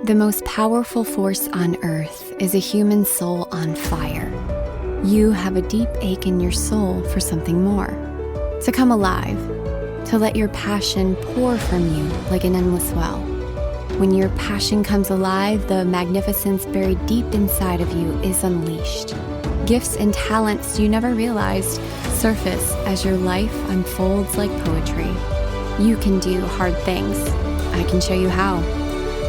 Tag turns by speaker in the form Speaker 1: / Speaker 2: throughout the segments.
Speaker 1: The most powerful force on earth is a human soul on fire. You have a deep ache in your soul for something more, to come alive, to let your passion pour from you like an endless well. When your passion comes alive, the magnificence buried deep inside of you is unleashed. Gifts and talents you never realized surface as your life unfolds like poetry. You can do hard things. I can show you how.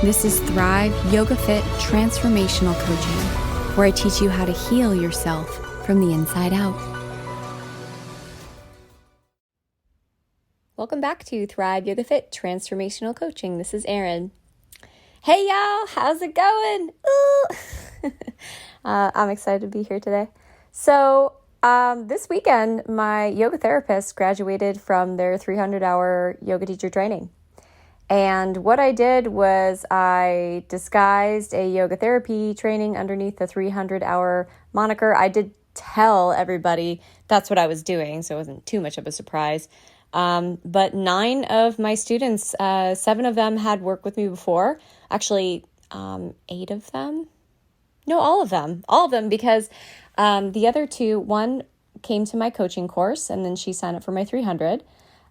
Speaker 1: This is Thrive Yoga Fit Transformational Coaching, where I teach you how to heal yourself from the inside out. Welcome back to Thrive Yoga Fit Transformational Coaching. This is Erin. Hey y'all, how's it going? I'm excited to be here today. So this weekend, my yoga therapist graduated from their 300-hour yoga teacher training. And what I did was I disguised a yoga therapy training underneath the 300-hour moniker. I did tell everybody that's what I was doing, so it wasn't too much of a surprise. But 9 of my students, 7 of them had worked with me before. Actually, 8 of them? No, all of them, because the other 2, one came to my coaching course, and then she signed up for my 300.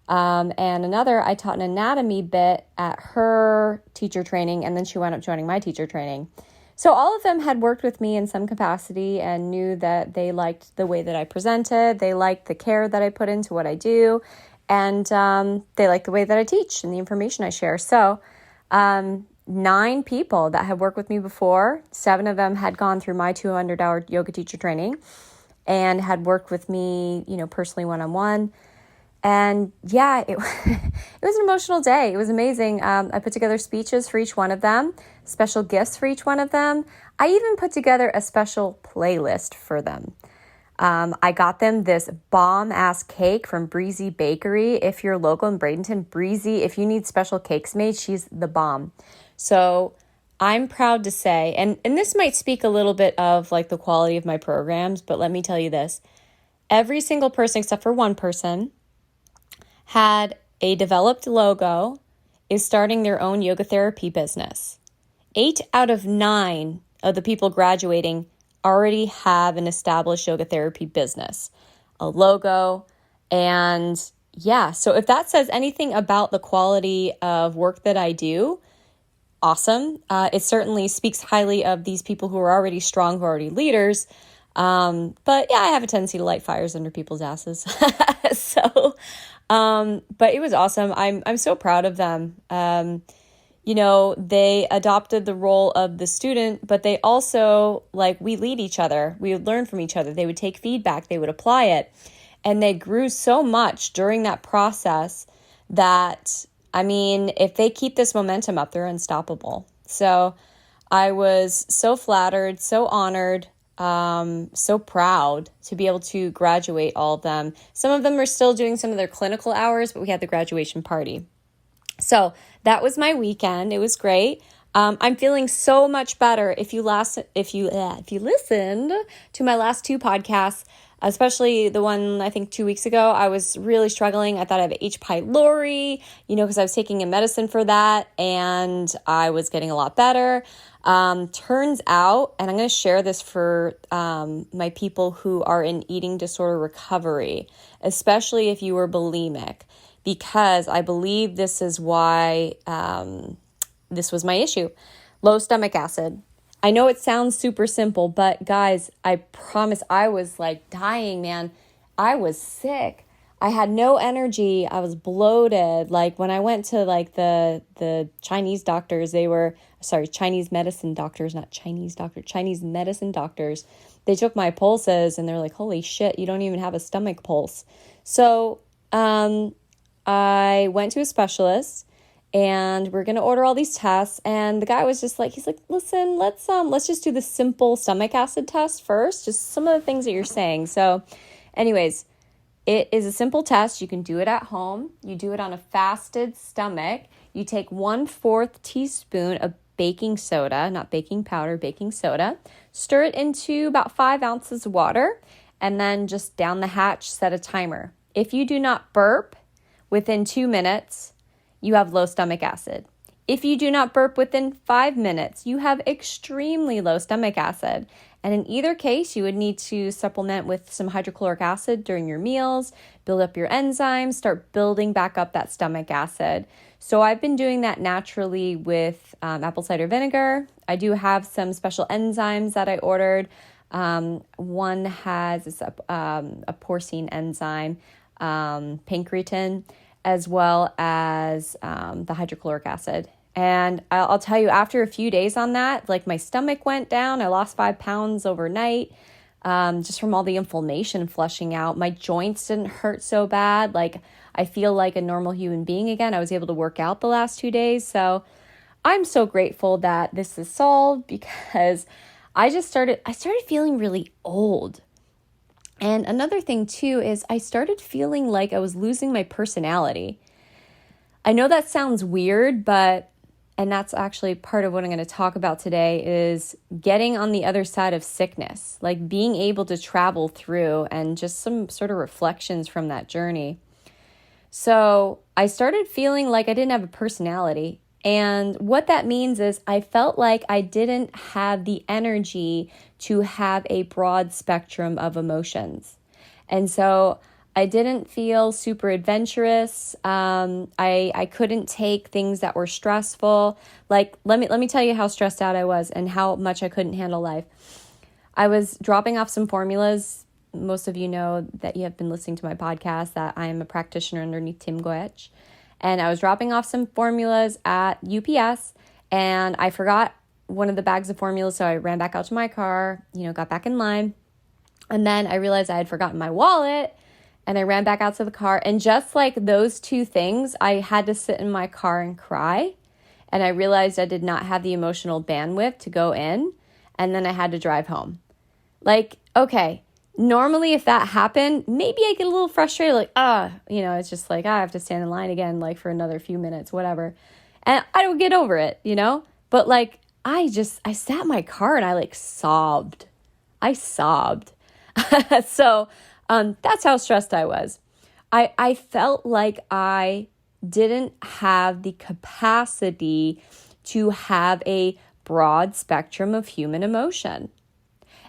Speaker 1: And another, I taught an anatomy bit at her teacher training, and then she wound up joining my teacher training. So all of them had worked with me in some capacity and knew that they liked the way that I presented. They liked the care that I put into what I do, and they liked the way that I teach and the information I share. So 9 people that had worked with me before, 7 of them had gone through my 200-hour yoga teacher training and had worked with me, personally one-on-one. And yeah, it was an emotional day. It was amazing. I put together speeches for each one of them, special gifts for each one of them. I even put together a special playlist for them. I got them this bomb-ass cake from Breezy Bakery. If you're local in Bradenton, Breezy, if you need special cakes made, she's the bomb. So I'm proud to say, and this might speak a little bit of like the quality of my programs, but let me tell you this. Every single person except for one person had a developed logo, is starting their own yoga therapy business. 8 out of 9 of the people graduating already have an established yoga therapy business, a logo, and yeah. So if that says anything about the quality of work that I do, awesome. It certainly speaks highly of these people who are already strong, who are already leaders. But yeah, I have a tendency to light fires under people's asses. But it was awesome. I'm so proud of them. They adopted the role of the student, but they also, we lead each other. We would learn from each other. They would take feedback. They would apply it. And they grew so much during that process that, if they keep this momentum up, they're unstoppable. So I was so flattered, so honored, so proud to be able to graduate all of them. Some of them are still doing some of their clinical hours, but we had the graduation party. So that was my weekend. It was great. I'm feeling so much better. If you listened to my last 2 podcasts, especially the one I think 2 weeks ago, I was really struggling. I thought I have H. pylori, because I was taking a medicine for that, and I was getting a lot better. Turns out, and I'm going to share this for my people who are in eating disorder recovery, especially if you were bulimic, because I believe this is why this was my issue. Low stomach acid. I know it sounds super simple, but guys, I promise I was dying, man. I was sick. I had no energy. I was bloated. When I went to the Chinese doctors, Chinese medicine doctors, not Chinese doctor, Chinese medicine doctors. They took my pulses and they're like, holy shit, you don't even have a stomach pulse. So I went to a specialist and we're going to order all these tests. And the guy was just he's like, listen, let's just do the simple stomach acid test first. Just some of the things that you're saying. So anyways, it is a simple test. You can do it at home. You do it on a fasted stomach. You take 1/4 teaspoon of baking soda, not baking powder, baking soda. Stir it into about 5 ounces of water, and then just down the hatch, set a timer. If you do not burp within 2 minutes, you have low stomach acid. If you do not burp within 5 minutes, you have extremely low stomach acid. And in either case, you would need to supplement with some hydrochloric acid during your meals, build up your enzymes, start building back up that stomach acid. So I've been doing that naturally with apple cider vinegar. I do have some special enzymes that I ordered. One has a porcine enzyme, pancreatin, as well as the hydrochloric acid. And I'll tell you, after a few days on that, like my stomach went down. I lost 5 pounds overnight just from all the inflammation flushing out. My joints didn't hurt so bad. Like I feel like a normal human being again. I was able to work out the last 2 days. So I'm so grateful that this is solved because I started feeling really old. And another thing too is I started feeling like I was losing my personality. I know that sounds weird, and that's actually part of what I'm going to talk about today is getting on the other side of sickness, like being able to travel through and just some sort of reflections from that journey. So I started feeling like I didn't have a personality. And what that means is I felt like I didn't have the energy to have a broad spectrum of emotions. And so I didn't feel super adventurous. I couldn't take things that were stressful. Like, let me tell you how stressed out I was and how much I couldn't handle life. I was dropping off some formulas. Most of you know that you have been listening to my podcast that I am a practitioner underneath Tim Goetsch. And I was dropping off some formulas at UPS and I forgot one of the bags of formulas. So I ran back out to my car, got back in line. And then I realized I had forgotten my wallet and I ran back out to the car. And just like those two things, I had to sit in my car and cry. And I realized I did not have the emotional bandwidth to go in. And then I had to drive home. Like, okay, normally if that happened, maybe I get a little frustrated, like, it's just like, I have to stand in line again, like for another few minutes, whatever. And I don't get over it, But like, I sat in my car and I like sobbed. I sobbed. So that's how stressed I was. I felt like I didn't have the capacity to have a broad spectrum of human emotion.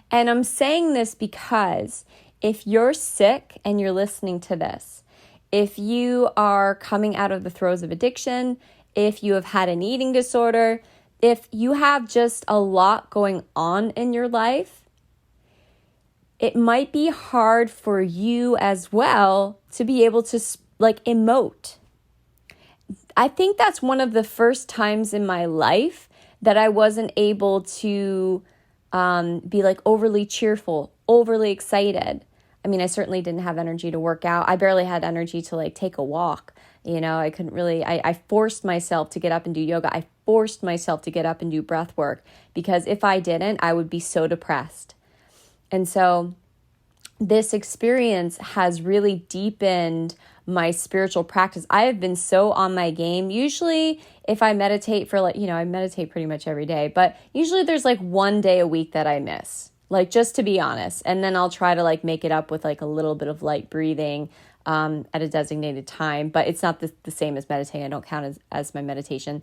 Speaker 1: And I'm saying this because if you're sick and you're listening to this, if you are coming out of the throes of addiction, if you have had an eating disorder, if you have just a lot going on in your life, it might be hard for you as well to be able to like emote. I think that's one of the first times in my life that I wasn't able to be like overly cheerful, overly excited. I mean, I certainly didn't have energy to work out. I barely had energy to like take a walk. I couldn't really, I forced myself to get up and do yoga. I forced myself to get up and do breath work because if I didn't, I would be so depressed. And so this experience has really deepened my spiritual practice. I have been so on my game. Usually if I meditate for I meditate pretty much every day, but usually there's like 1 day a week that I miss, like just to be honest. And then I'll try to like make it up with like a little bit of light breathing at a designated time, but it's not the same as meditating. I don't count as my meditation.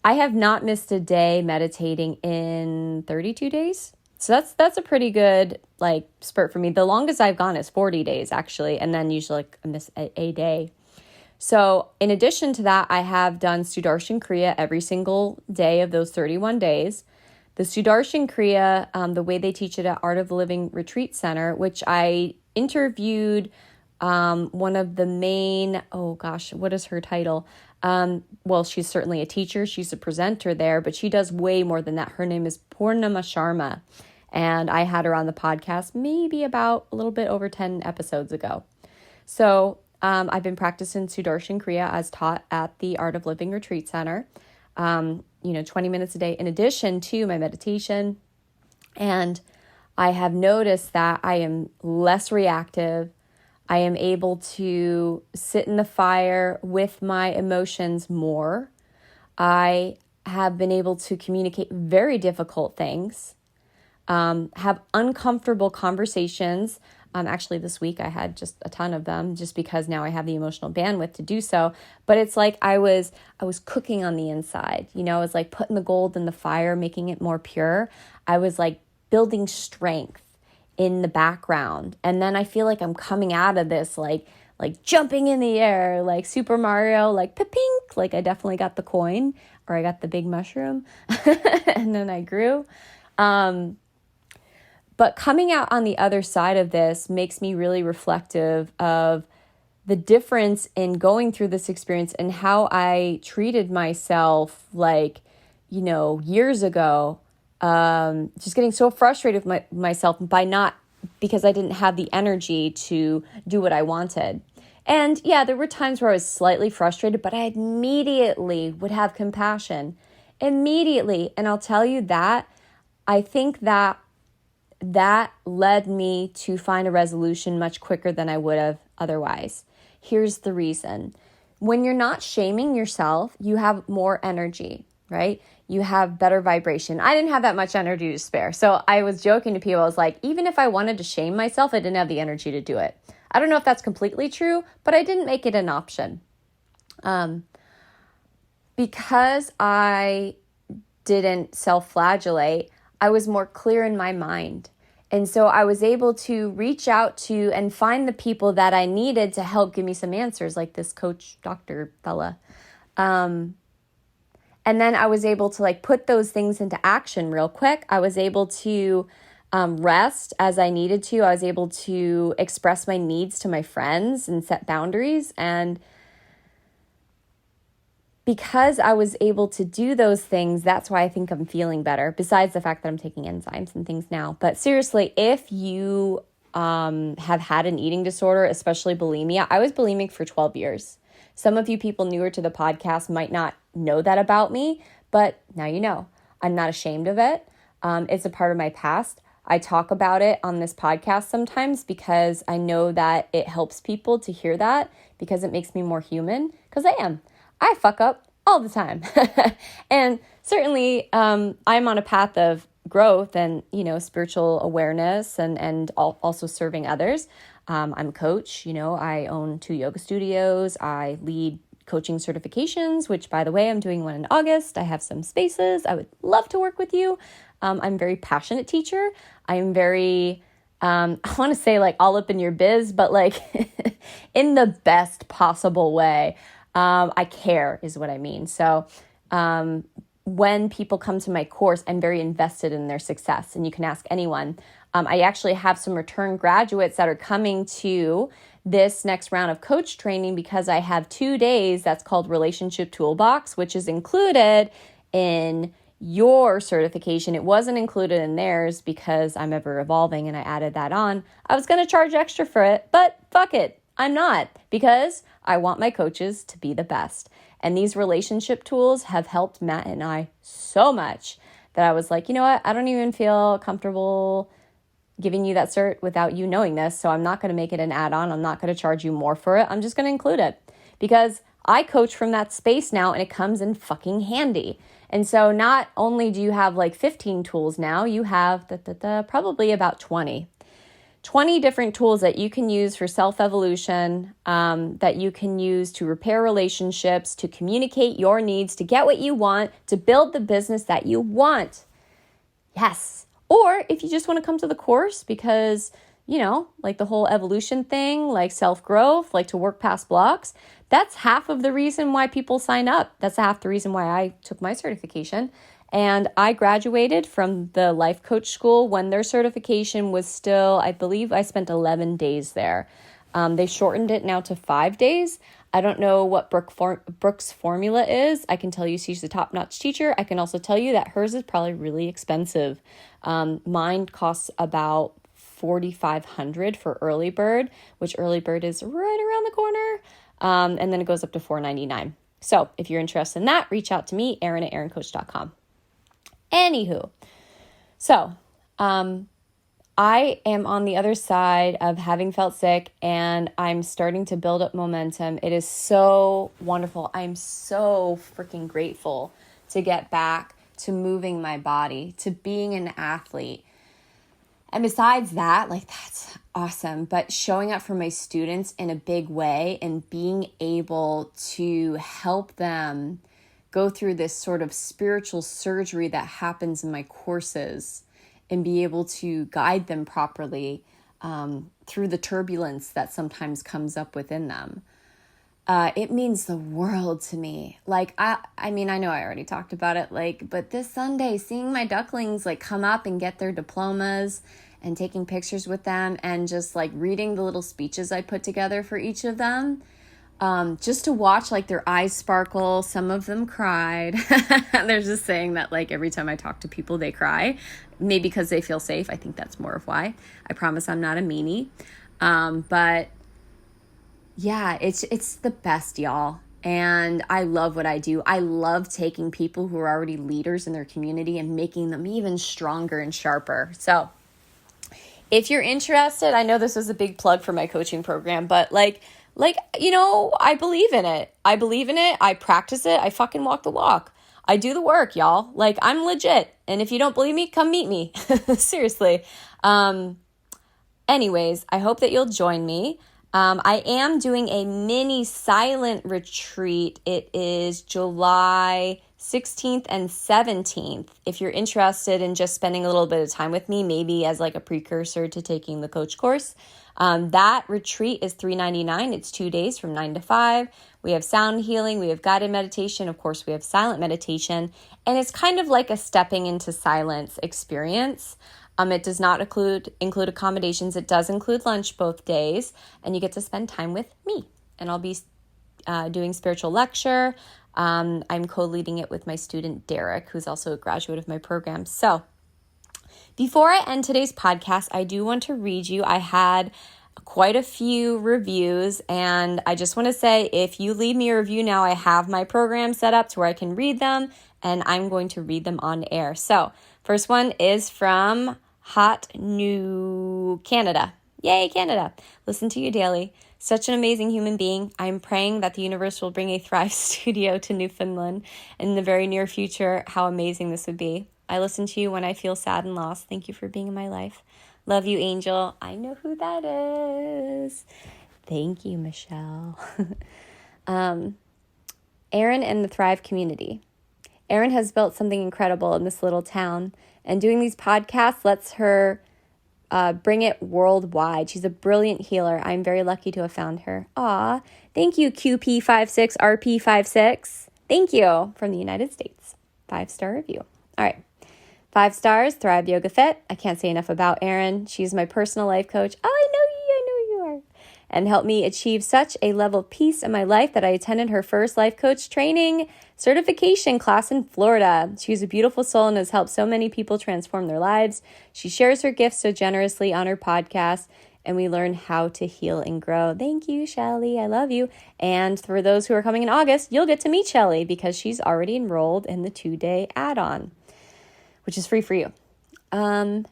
Speaker 1: I have not missed a day meditating in 32 days. So that's a pretty good like spurt for me. The longest I've gone is 40 days actually, and then usually like I miss a day. So in addition to that, I have done Sudarshan Kriya every single day of those 31 days. The Sudarshan Kriya, the way they teach it at Art of Living Retreat Center, which I interviewed one of the main, what is her title? Well, she's certainly a teacher. She's a presenter there, but she does way more than that. Her name is Purnima Sharma. And I had her on the podcast maybe about a little bit over 10 episodes ago. So I've been practicing Sudarshan Kriya as taught at the Art of Living Retreat Center, 20 minutes a day in addition to my meditation. And I have noticed that I am less reactive. I am able to sit in the fire with my emotions more. I have been able to communicate very difficult things. Have uncomfortable conversations. Actually, this week I had just a ton of them just because now I have the emotional bandwidth to do so. But it's like I was cooking on the inside. I was like putting the gold in the fire, making it more pure. I was like building strength in the background. And then I feel like I'm coming out of this like jumping in the air, like Super Mario, like pink, like I definitely got the coin or I got the big mushroom and then I grew. But coming out on the other side of this makes me really reflective of the difference in going through this experience and how I treated myself years ago. Just getting so frustrated with myself because I didn't have the energy to do what I wanted. And yeah, there were times where I was slightly frustrated, but I immediately would have compassion. Immediately. And I'll tell you that I think that led me to find a resolution much quicker than I would have otherwise. Here's the reason. When you're not shaming yourself, you have more energy, right? You have better vibration. I didn't have that much energy to spare. So I was joking to people. I was like, even if I wanted to shame myself, I didn't have the energy to do it. I don't know if that's completely true, but I didn't make it an option. Because I didn't self-flagellate, I was more clear in my mind. And so I was able to reach out to and find the people that I needed to help give me some answers, like this coach doctor fella. And then I was able to put those things into action real quick. I was able to rest as I needed to. I was able to express my needs to my friends and set boundaries. And because I was able to do those things, that's why I think I'm feeling better, besides the fact that I'm taking enzymes and things now. But seriously, if you have had an eating disorder, especially bulimia, I was bulimic for 12 years. Some of you people newer to the podcast might not know that about me, but now you know. I'm not ashamed of it. It's a part of my past. I talk about it on this podcast sometimes because I know that it helps people to hear that because it makes me more human, because I am. I fuck up all the time. And certainly I'm on a path of growth and, spiritual awareness and also serving others. I'm a coach. I own 2 yoga studios. I lead coaching certifications, which, by the way, I'm doing one in August. I have some spaces. I would love to work with you. I'm a very passionate teacher. I am very, I want to say all up in your biz, but in the best possible way. I care is what I mean. So when people come to my course, I'm very invested in their success, and you can ask anyone. I actually have some return graduates that are coming to this next round of coach training because I have 2 days that's called Relationship Toolbox, which is included in your certification. It wasn't included in theirs because I'm ever evolving and I added that on. I was going to charge extra for it, but fuck it. I'm not, because I want my coaches to be the best. And these relationship tools have helped Matt and I so much that I was like, you know what? I don't even feel comfortable giving you that cert without you knowing this. So I'm not going to make it an add-on. I'm not going to charge you more for it. I'm just going to include it because I coach from that space now and it comes in fucking handy. And so not only do you have 15 tools now, you have probably about 20 different tools that you can use for self-evolution, that you can use to repair relationships, to communicate your needs, to get what you want, to build the business that you want. Yes. Or if you just want to come to the course because, the whole evolution thing, self-growth, to work past blocks, that's half of the reason why people sign up. That's half the reason why I took my certification. And I graduated from the life coach school when their certification was still, I believe I spent 11 days there. They shortened it now to 5 days. I don't know what Brooke's formula is. I can tell you she's a top-notch teacher. I can also tell you that hers is probably really expensive. Mine costs about $4,500 for early bird, which early bird is right around the corner. And then it goes up to $499. So if you're interested in that, reach out to me, Erin at erincoach.com. Anywho, so I am on the other side of having felt sick and I'm starting to build up momentum. It is so wonderful. I'm so freaking grateful to get back to moving my body, to being an athlete. And besides that, awesome. But showing up for my students in a big way and being able to help them go through this sort of spiritual surgery that happens in my courses and be able to guide them properly through the turbulence that sometimes comes up within them. It means the world to me. Like, I mean, I know I already talked about it, like, but this Sunday, seeing my ducklings like come up and get their diplomas and taking pictures with them and just like reading the little speeches I put together for each of them, just to watch like their eyes sparkle. Some of them cried. There's this saying that like every time I talk to people, they cry, maybe because they feel safe. I think that's more of why. I promise I'm not a meanie. But yeah, it's the best, y'all. And I love what I do. I love taking people who are already leaders in their community and making them even stronger and sharper. So if you're interested, I know this was a big plug for my coaching program, but like, you know, I believe in it. I practice it. I fucking walk the walk. I do the work, y'all. Like, I'm legit. And if you don't believe me, come meet me. Seriously. Anyways, I hope that you'll join me. I am doing a mini silent retreat. It is July 16th and 17th. If you're interested in just spending a little bit of time with me, maybe as like a precursor to taking the coach course, that retreat is $399. It's 2 days from 9 to 5. We have sound healing. We have guided meditation. Of course, we have silent meditation. And it's kind of like a stepping into silence experience. It does not include accommodations. It does include lunch both days, and you get to spend time with me. And I'll be doing spiritual lecture. I'm co-leading it with my student, Derek, who's also a graduate of my program. So before I end today's podcast, I do want to read you. I had quite a few reviews, and I just want to say, if you leave me a review now, I have my program set up to where I can read them, and I'm going to read them on air. So first one is from Hot New Canada. Yay, Canada. Listen to you daily. Such an amazing human being. I'm praying that the universe will bring a Thrive studio to Newfoundland in the very near future. How amazing this would be. I listen to you when I feel sad and lost. Thank you for being in my life. Love you, Angel. I know who that is. Thank you, Michelle. Erin and the Thrive community. Erin has built something incredible in this little town, and doing these podcasts lets her bring it worldwide. She's a brilliant healer. I'm very lucky to have found her. Aw, thank you, QP56RP56. Thank you from the United States. 5-star review. All right. 5 stars, Thrive Yoga Fit. I can't say enough about Erin. She's my personal life coach. Oh, I know you are. And helped me achieve such a level of peace in my life that I attended her first life coach training certification class in Florida. She's a beautiful soul and has helped so many people transform their lives. She shares her gifts so generously on her podcast, and we learn how to heal and grow. Thank you, Shelly. I love you. And for those who are coming in August, you'll get to meet Shelly because she's already enrolled in the 2-day add-on, which is free for you.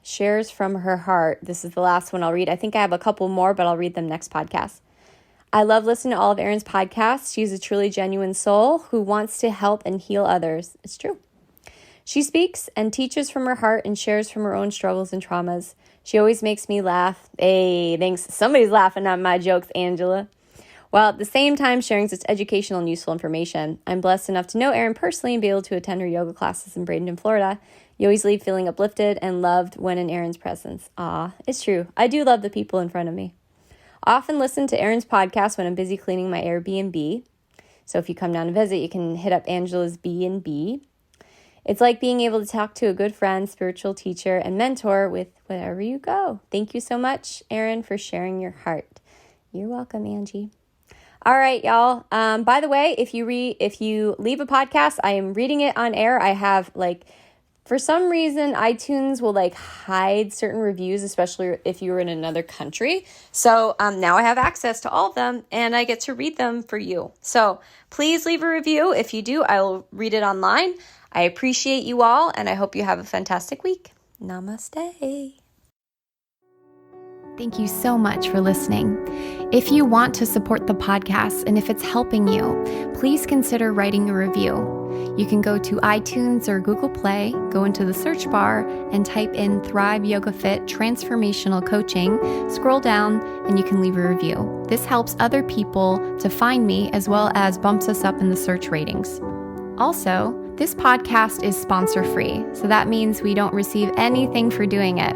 Speaker 1: Shares from her heart. This is the last one I'll read. I think I have a couple more, but I'll read them next podcast. I love listening to all of Erin's podcasts. She's a truly genuine soul who wants to help and heal others. It's true. She speaks and teaches from her heart and shares from her own struggles and traumas. She always makes me laugh. Hey, thanks. Somebody's laughing at my jokes, Angela. While at the same time sharing such educational and useful information. I'm blessed enough to know Erin personally and be able to attend her yoga classes in Bradenton, Florida. You always leave feeling uplifted and loved when in Erin's presence. Aw, it's true. I do love the people in front of me. I often listen to Erin's podcast when I'm busy cleaning my Airbnb. So if you come down to visit, you can hit up Angela's B&B. It's like being able to talk to a good friend, spiritual teacher, and mentor with wherever you go. Thank you so much, Erin, for sharing your heart. You're welcome, Angie. All right, y'all. By the way, if you leave a podcast, I am reading it on air. I have for some reason, iTunes will hide certain reviews, especially if you were in another country. So now I have access to all of them and I get to read them for you. So please leave a review. If you do, I will read it online. I appreciate you all and I hope you have a fantastic week. Namaste. Thank you so much for listening. If you want to support the podcast and if it's helping you, please consider writing a review. You can go to iTunes or Google Play, go into the search bar and type in Thrive Yoga Fit Transformational Coaching, scroll down, and you can leave a review. This helps other people to find me as well as bumps us up in the search ratings. Also, this podcast is sponsor-free, so that means we don't receive anything for doing it.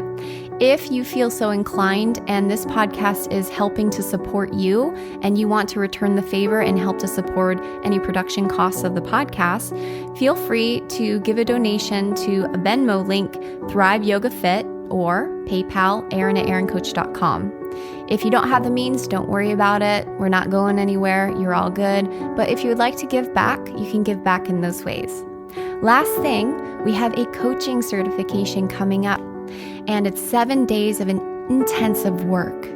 Speaker 1: If you feel so inclined and this podcast is helping to support you and you want to return the favor and help to support any production costs of the podcast, feel free to give a donation to a Venmo link, Thrive Yoga Fit, or PayPal, Erin at erincoach.com. If you don't have the means, don't worry about it. We're not going anywhere. You're all good. But if you would like to give back, you can give back in those ways. Last thing, we have a coaching certification coming up. And it's 7 days of an intensive work,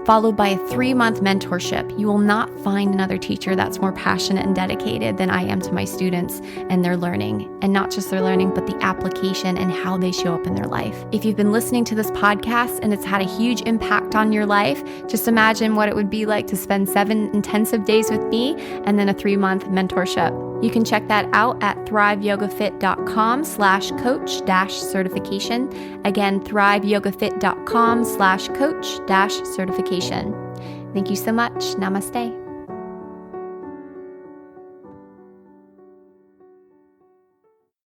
Speaker 1: followed by a 3-month mentorship. You will not find another teacher that's more passionate and dedicated than I am to my students and their learning. And not just their learning, but the application and how they show up in their life. If you've been listening to this podcast and it's had a huge impact on your life, just imagine what it would be like to spend 7 intensive days with me and then a 3-month mentorship. You can check that out at thriveyogafit.com/coach-certification. Again, thriveyogafit.com/coach-certification. Thank you so much. Namaste.